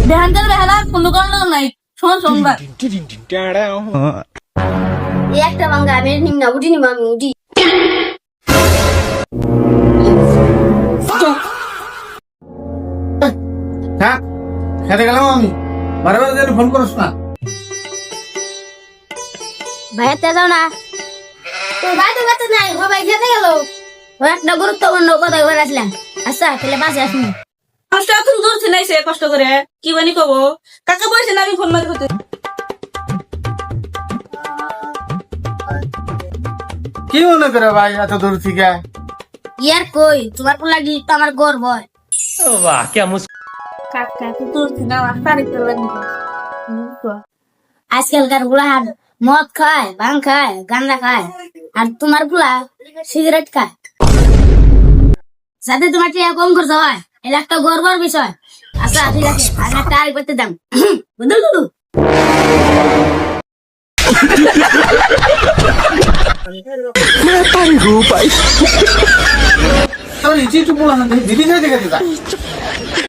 দেহান্তের বেহালা কোন কারণ নাই শোন শোনবা এই একটা বাঙ্গা আমি নিম না উঠি নিম আমি উঠি হ্যাঁ খেতে গেলাম আমি বারবার যেন ফোন করস না ভাইয়াতে যাও না তোর ভাই তো কাছে নাই ও ভাই খেতে গেল ও একটা গুরুত্বপূর্ণ কথা বলে আসলাম আচ্ছা তাহলে বাসে আসুন কষ্ট এখন দূর ছিলাইছে কষ্ট করে কি বানি কব কাকা বলছে না আমি ফোন মারি হতে কি মনে করে ভাই এত দূর থেকে ইয়ার কই তোমার পোলা গিয়ে তো আমার গর্ব হয় वाह क्या কাকা তো দূর ছিল না তারিখ করবেন আজকালকার গুলাহান মদ খায় ভাং খায় গাঁজা খায় আর তোমার গুলা সিগারেট খায় যাতে তোমার টিয়া কম খরচ হয় এটা একটা গর্বের বিষয় আচ্ছা ঠিক আছে আমি একটা আরেক করতে দাম বুঝলো তাহলে ইচি একটু বলা না দিদি খাইতে গেছে